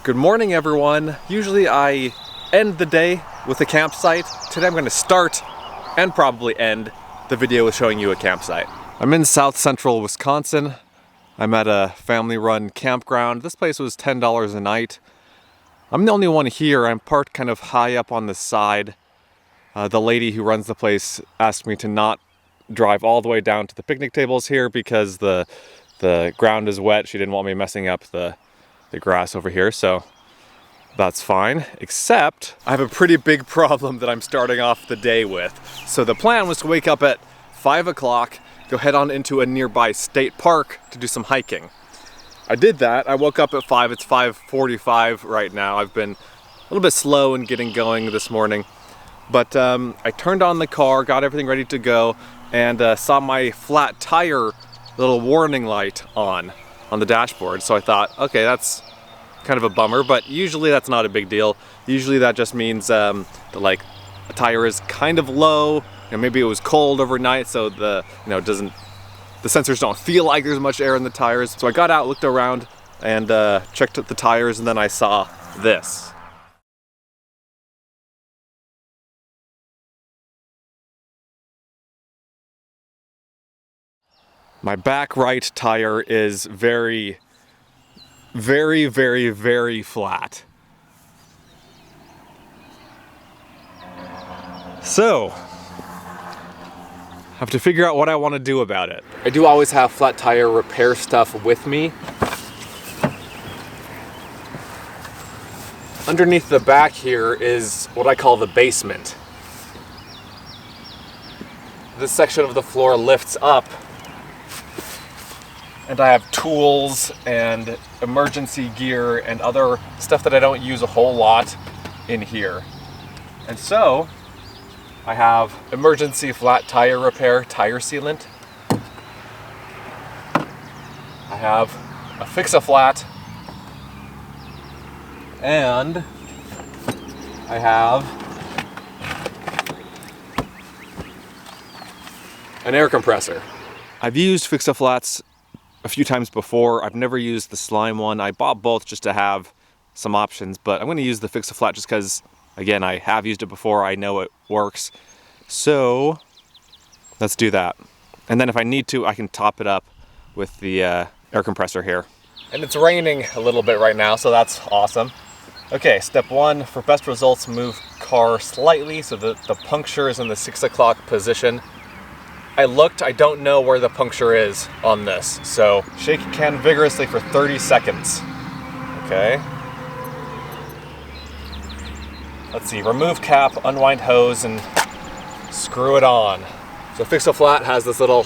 Good morning, everyone. Usually I end the day with a campsite. Today I'm going to start and probably end the video with showing you a campsite. I'm in south central Wisconsin. I'm at a family-run campground. This place was $10 a night. I'm the only one here. I'm parked kind of high up on the side. The lady who runs the place asked me to not drive all the way down to the picnic tables here because the ground is wet. She didn't want me messing up the grass over here, so that's fine. Except I have a pretty big problem that I'm starting off the day with. So the plan was to wake up at 5 o'clock, go head on into a nearby state park to do some hiking. I did that. I woke up at 5. It's 5:45 right now. I've been a little bit slow in getting going this morning. But I turned on the car, got everything ready to go, and saw my flat tire little warning light on the dashboard. So I thought, okay, that's kind of a bummer, but usually that's not a big deal. Usually that just means that like a tire is kind of low, and maybe it was cold overnight, so the sensors don't feel like there's much air in the tires. So I got out, looked around, and checked the tires, and then I saw this. My back right tire is very flat. So, I have to figure out what I want to do about it. I do always have flat tire repair stuff with me. Underneath the back here is what I call the basement. This section of the floor lifts up, and I have tools and emergency gear and other stuff that I don't use a whole lot in here. And so I have emergency flat tire repair tire sealant. I have a Fix-A-Flat, and I have an air compressor. I've used Fix-A-Flats a few times before. I've never used the slime one. I bought both just to have some options, but I'm going to use the Fix-A-Flat just because, again, I have used it before. I know it works. So let's do that. And then if I need to, I can top it up with the air compressor here. And it's raining a little bit right now, so that's awesome. Okay, step one, for best results, move car slightly so that the puncture is in the 6 o'clock position. I looked, I don't know where the puncture is on this, so shake can vigorously for 30 seconds. Okay. Let's see, remove cap, unwind hose, and screw it on. So Fix-A-Flat has this little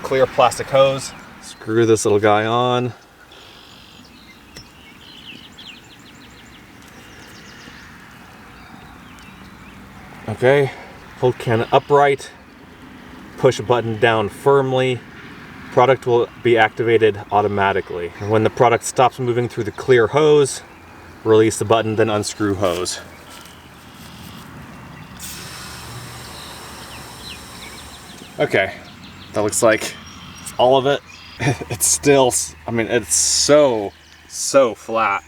clear plastic hose. Screw this little guy on. Okay, hold can upright. Push a button down firmly. Product will be activated automatically. And when the product stops moving through the clear hose, release the button, then unscrew hose. Okay, that looks like all of it. It's still, I mean, it's so flat.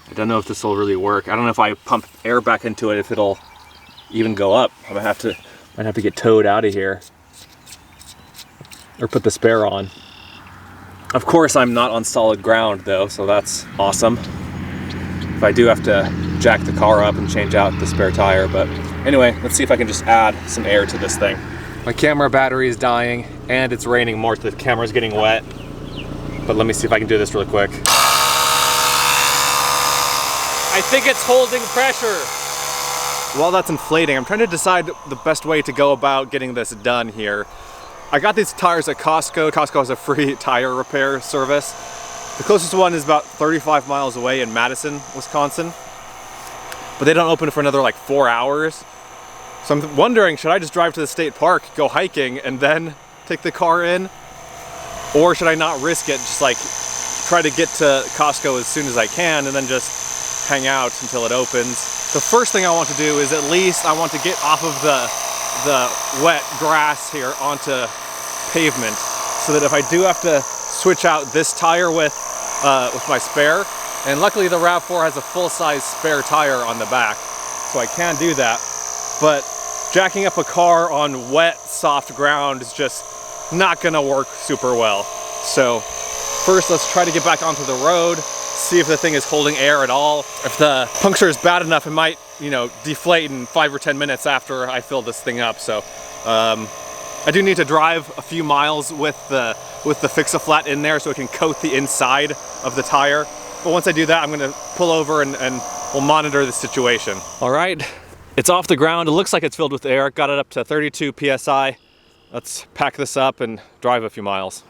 I don't know if this will really work. I don't know if I pump air back into it, if it'll even go up. I might have to get towed out of here or put the spare on. Of course, I'm not on solid ground though, so that's awesome. If I do have to jack the car up and change out the spare tire, but anyway, let's see if I can just add some air to this thing. My camera battery is dying and it's raining more, so the camera's getting wet. But let me see if I can do this really quick. I think it's holding pressure. While that's inflating, I'm trying to decide the best way to go about getting this done here. I got these tires at Costco. Costco has a free tire repair service. The closest one is about 35 miles away in Madison, Wisconsin. But they don't open for another like 4 hours. So I'm wondering, should I just drive to the state park, go hiking, and then take the car in? Or should I not risk it, just like try to get to Costco as soon as I can and then just hang out until it opens? The first thing I want to do is at least I want to get off of the wet grass here onto pavement, so that if I do have to switch out this tire with my spare, And luckily the RAV4 has a full-size spare tire on the back, so I can do that. But jacking up a car on wet, soft ground is just not gonna work super well. So first, let's try to get back onto the road, see if the thing is holding air at all. If the puncture is bad enough, it might, you know, deflate in 5 or 10 minutes after I fill this thing up. So I do need to drive a few miles with the Fix-A-Flat in there so it can coat the inside of the tire. But once I do that, I'm gonna pull over and we'll monitor the situation. All right, it's off the ground. It looks like it's filled with air. Got it up to 32 PSI. Let's pack this up and drive a few miles.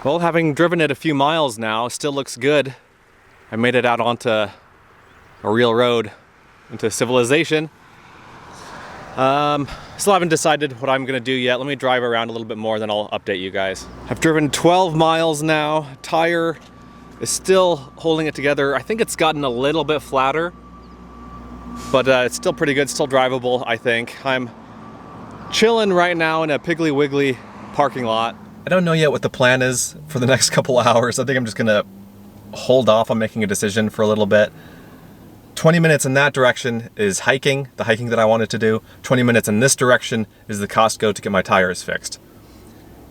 Well, having driven it a few miles now, still looks good. I made it out onto a real road, into civilization. Still haven't decided what I'm gonna do yet. Let me drive around a little bit more, then I'll update you guys. I've driven 12 miles now. Tire is still holding it together. I think it's gotten a little bit flatter, but it's still pretty good, still drivable, I think. I'm chilling right now in a Piggly Wiggly parking lot. I don't know yet what the plan is for the next couple of hours. I think I'm just gonna hold off on making a decision for a little bit. 20 minutes in that direction is hiking, the hiking that I wanted to do. 20 minutes in this direction is the Costco to get my tires fixed.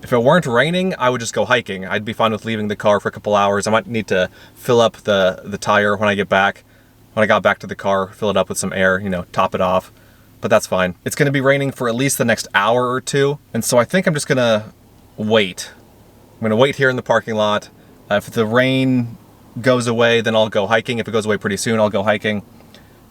If it weren't raining, I would just go hiking. I'd be fine with leaving the car for a couple hours. I might need to fill up the tire when I get back. When I got back to the car, fill it up with some air, you know, top it off. But that's fine. It's gonna be raining for at least the next hour or two. And so I think I'm just gonna wait. I'm gonna wait here in the parking lot. If the rain goes away, then I'll go hiking. If it goes away pretty soon, I'll go hiking.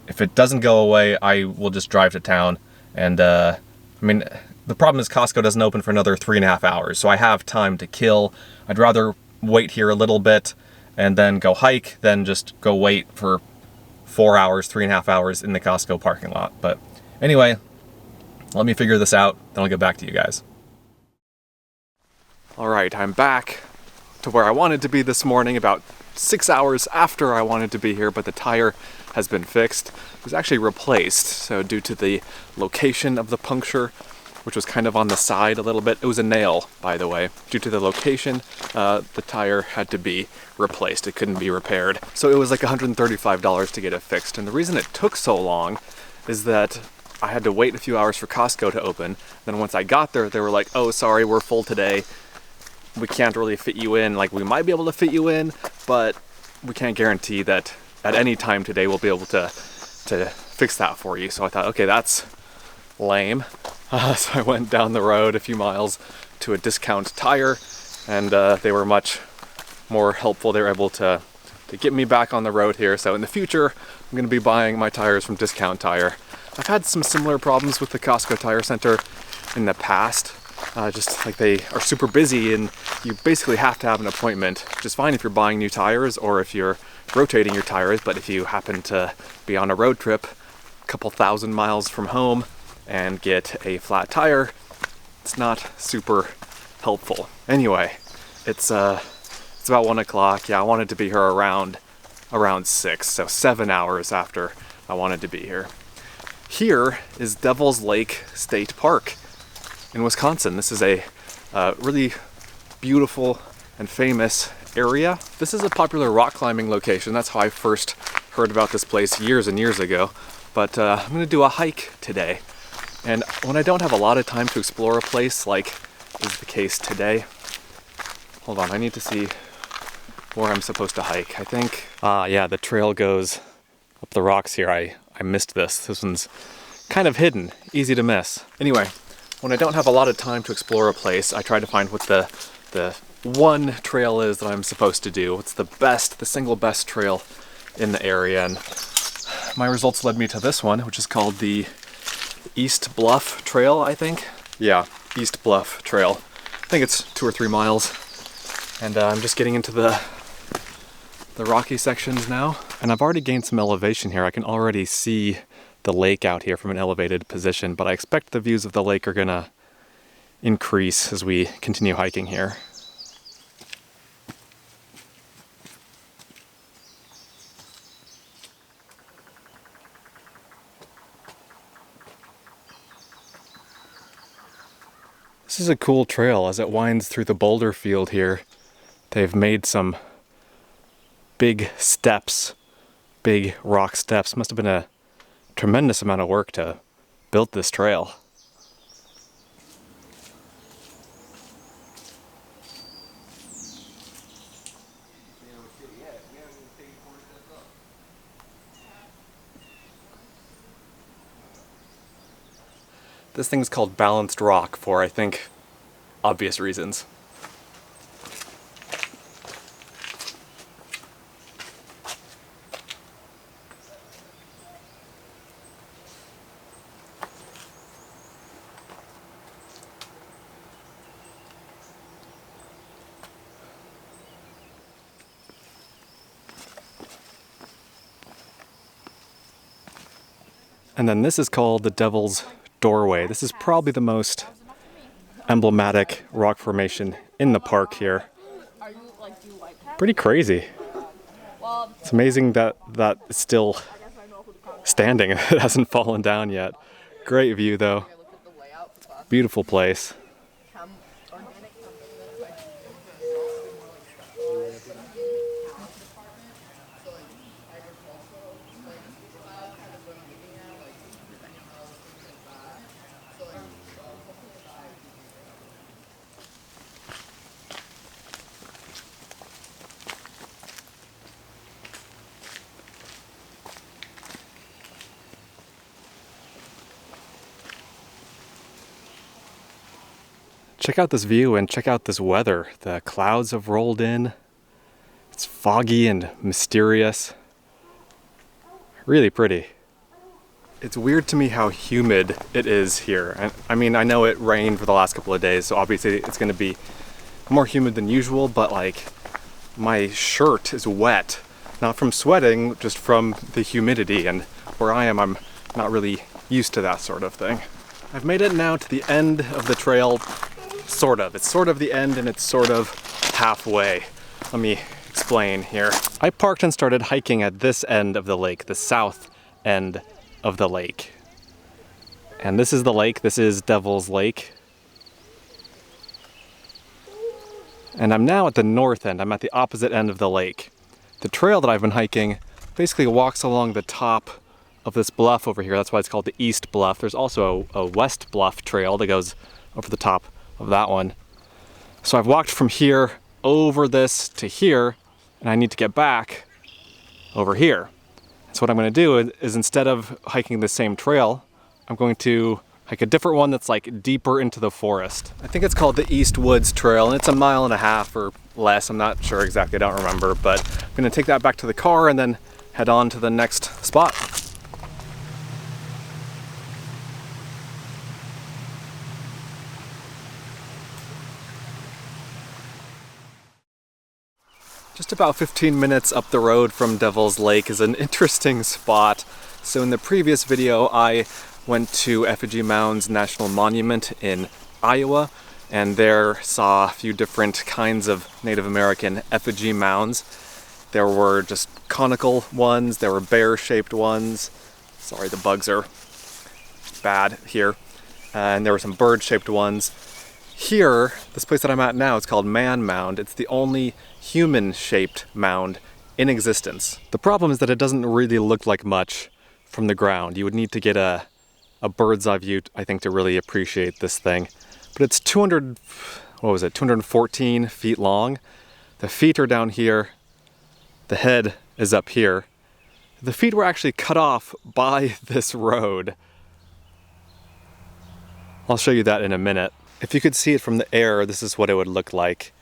If it doesn't go away, I will just drive to town. And I mean, the problem is Costco doesn't open for another 3.5 hours, so I have time to kill. I'd rather wait here a little bit and then go hike than just go wait for 4 hours, 3.5 hours in the Costco parking lot. But anyway, let me figure this out, then I'll get back to you guys. All right, I'm back to where I wanted to be this morning, about 6 hours after I wanted to be here, but the tire has been fixed. It was actually replaced, so due to the location of the puncture, which was kind of on the side a little bit. It was a nail, by the way. Due to the location, the tire had to be replaced. It couldn't be repaired. So it was like $135 to get it fixed. And the reason it took so long is that I had to wait a few hours for Costco to open. Then once I got there, they were like, oh, sorry, we're full today. We can't really fit you in. Like, we might be able to fit you in, but we can't guarantee that at any time today we'll be able to fix that for you. So I thought, okay, that's lame. So I went down the road a few miles to a discount tire, and they were much more helpful. They were able to get me back on the road here. So in the future, I'm going to be buying my tires from Discount Tire. I've had some similar problems with the Costco Tire Center in the past. Just like they are super busy and you basically have to have an appointment, which is fine if you're buying new tires or if you're rotating your tires, but if you happen to be on a road trip a couple thousand miles from home and get a flat tire, it's not super helpful. Anyway, it's about 1 o'clock. Yeah, I wanted to be here around 6, so 7 hours after I wanted to be here. Here is Devil's Lake State Park in Wisconsin. This is a really beautiful and famous area. This is a popular rock climbing location. That's how I first heard about this place years and years ago. But I'm gonna do a hike today. And when I don't have a lot of time to explore a place like is the case today, hold on, I need to see where I'm supposed to hike. I think, yeah, the trail goes up the rocks here. I missed this. This one's kind of hidden, easy to miss. Anyway, when I don't have a lot of time to explore a place, I try to find what the one trail is that I'm supposed to do. What's the single best trail in the area. And my results led me to this one, which is called the East Bluff Trail, I think. Yeah, East Bluff Trail. I think it's 2 or 3 miles. And I'm just getting into the rocky sections now. And I've already gained some elevation here. I can already see the lake out here from an elevated position, but I expect the views of the lake are gonna increase as we continue hiking here. This is a cool trail as it winds through the boulder field here. They've made some big steps, big rock steps. Must have been a tremendous amount of work to build this trail. This thing's called balanced rock for, I think, obvious reasons. And then this is called the Devil's Doorway. This is probably the most emblematic rock formation in the park here. Pretty crazy. It's amazing that it's still standing. It hasn't fallen down yet. Great view though. Beautiful place. Check out this view and check out this weather. The clouds have rolled in. It's foggy and mysterious. Really pretty. It's weird to me how humid it is here. And I mean, I know it rained for the last couple of days, so obviously it's going to be more humid than usual, but like my shirt is wet. Not from sweating, just from the humidity, and where I am, I'm not really used to that sort of thing. I've made it now to the end of the trail. Sort of. It's sort of the end and it's sort of halfway. Let me explain here. I parked and started hiking at this end of the lake, the south end of the lake. And this is the lake. This is Devil's Lake. And I'm now at the north end. I'm at the opposite end of the lake. The trail that I've been hiking basically walks along the top of this bluff over here. That's why it's called the East Bluff. There's also a West Bluff trail that goes over the top of that one. So I've walked from here over this to here, and I need to get back over here. So what I'm going to do is instead of hiking the same trail, I'm going to hike a different one that's like deeper into the forest. I think it's called the East Woods Trail, and it's 1.5 miles or less. I'm not sure exactly, I don't remember, but I'm going to take that back to the car and then head on to the next spot. Just about 15 minutes up the road from Devil's Lake is an interesting spot. So in the previous video, I went to Effigy Mounds National Monument in Iowa, and there saw a few different kinds of Native American effigy mounds. There were just conical ones, there were bear-shaped ones. Sorry, the bugs are bad here. And there were some bird-shaped ones. Here, this place that I'm at now, it's called Man Mound. It's the only human-shaped mound in existence. The problem is that it doesn't really look like much from the ground. You would need to get a bird's eye view, I think, to really appreciate this thing. But it's 214 feet long. The feet are down here. The head is up here. The feet were actually cut off by this road. I'll show you that in a minute. If you could see it from the air, this is what it would look like.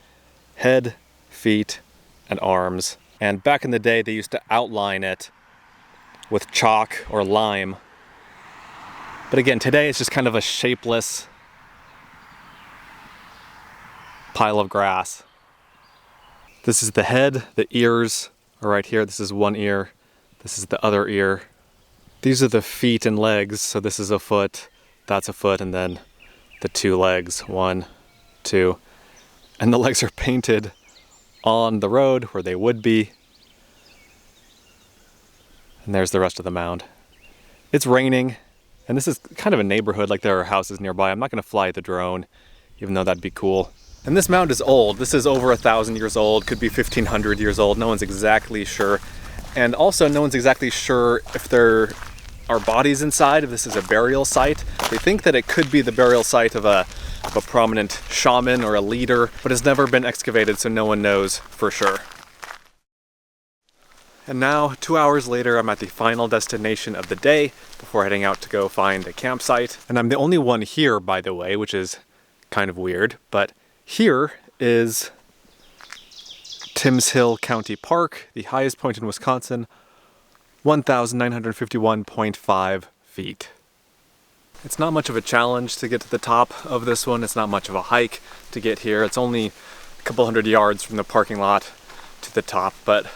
Head, feet, and arms. And back in the day, they used to outline it with chalk or lime. But again, today it's just kind of a shapeless pile of grass. This is the head, the ears are right here. This is one ear, this is the other ear. These are the feet and legs, so this is a foot, that's a foot, and then the two legs, 1, 2. And the legs are painted on the road where they would be. And there's the rest of the mound. It's raining, and this is kind of a neighborhood, like there are houses nearby. I'm not going to fly the drone even though that'd be cool. And this mound is old. This is over 1,000 years old, could be 1,500 years old. No one's exactly sure. And also no one's exactly sure if there are bodies inside, if this is a burial site. They think that it could be the burial site of a prominent shaman or a leader, but it's never been excavated, so no one knows for sure. And now, 2 hours later, I'm at the final destination of the day before heading out to go find a campsite. And I'm the only one here, by the way, which is kind of weird, but here is Timms Hill County Park, the highest point in Wisconsin, 1,951.5 feet. It's not much of a challenge to get to the top of this one. It's not much of a hike to get here. It's only a couple hundred yards from the parking lot to the top, but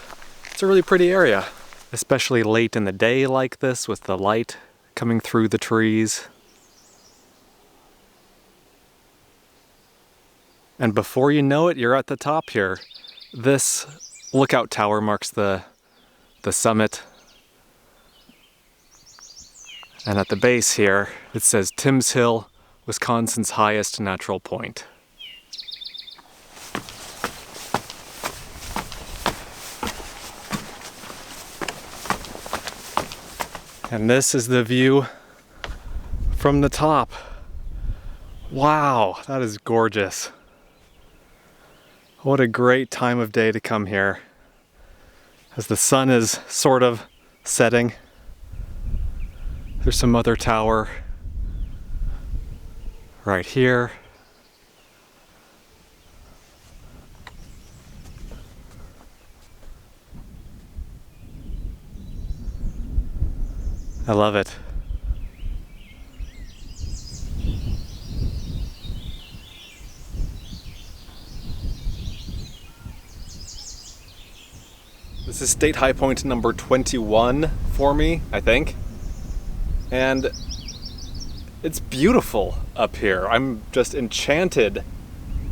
it's a really pretty area, especially late in the day like this with the light coming through the trees. And before you know it, you're at the top here. This lookout tower marks the summit. And at the base here, it says Timms Hill, Wisconsin's highest natural point. And this is the view from the top. Wow, that is gorgeous. What a great time of day to come here as the sun is sort of setting. There's some other tower right here. I love it. This is state high point number 21 for me, I think. And it's beautiful up here. I'm just enchanted,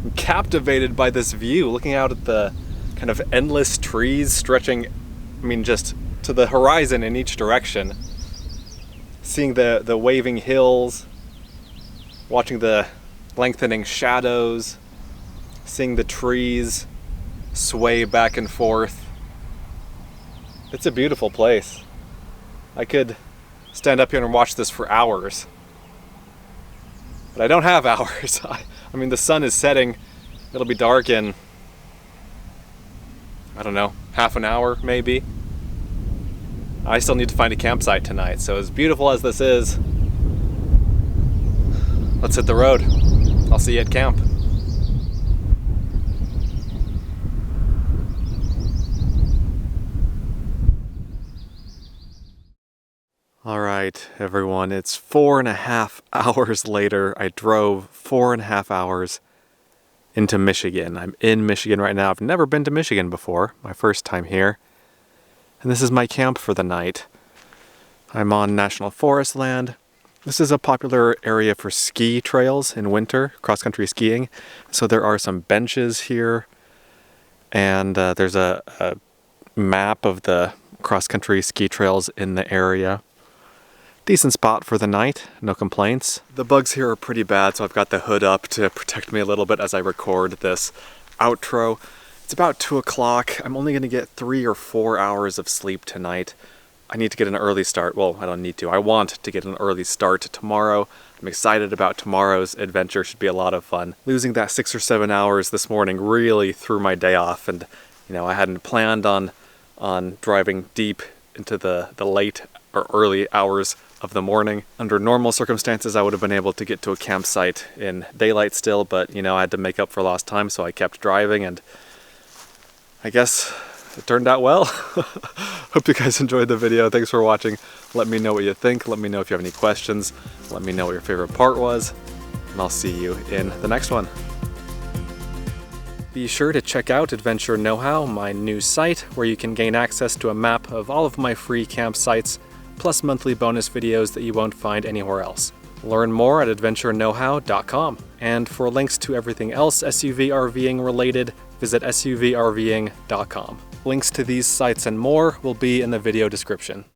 I'm captivated by this view, looking out at the kind of endless trees stretching, I mean, just to the horizon in each direction. Seeing the waving hills, watching the lengthening shadows, seeing the trees sway back and forth. It's a beautiful place. I could stand up here and watch this for hours, but I don't have hours. I mean, the sun is setting. It'll be dark in, I don't know, half an hour maybe. I still need to find a campsite tonight, so as beautiful as this is, let's hit the road. I'll see you at camp. All right, everyone, it's 4.5 hours later. I drove 4.5 hours into Michigan. I'm in Michigan right now. I've never been to Michigan before, my first time here. And this is my camp for the night. I'm on national forest land. This is a popular area for ski trails in winter, cross-country skiing. So there are some benches here, and there's a map of the cross-country ski trails in the area. Decent spot for the night, no complaints. The bugs here are pretty bad, so I've got the hood up to protect me a little bit as I record this outro. It's about 2 o'clock. I'm only gonna get 3 or 4 hours of sleep tonight. I need to get an early start. Well, I don't need to. I want to get an early start tomorrow. I'm excited about tomorrow's adventure. Should be a lot of fun. Losing that 6 or 7 hours this morning really threw my day off, and you know, I hadn't planned on driving deep into the late or early hours of the morning. Under normal circumstances, I would have been able to get to a campsite in daylight still, but you know, I had to make up for lost time, so I kept driving, and I guess it turned out well. Hope you guys enjoyed the video. Thanks for watching. Let me know what you think. Let me know if you have any questions. Let me know what your favorite part was, and I'll see you in the next one. Be sure to check out Adventure Know-How, my new site, where you can gain access to a map of all of my free campsites, plus monthly bonus videos that you won't find anywhere else. Learn more at adventureknowhow.com. And for links to everything else SUV RVing related, visit suvrving.com. Links to these sites and more will be in the video description.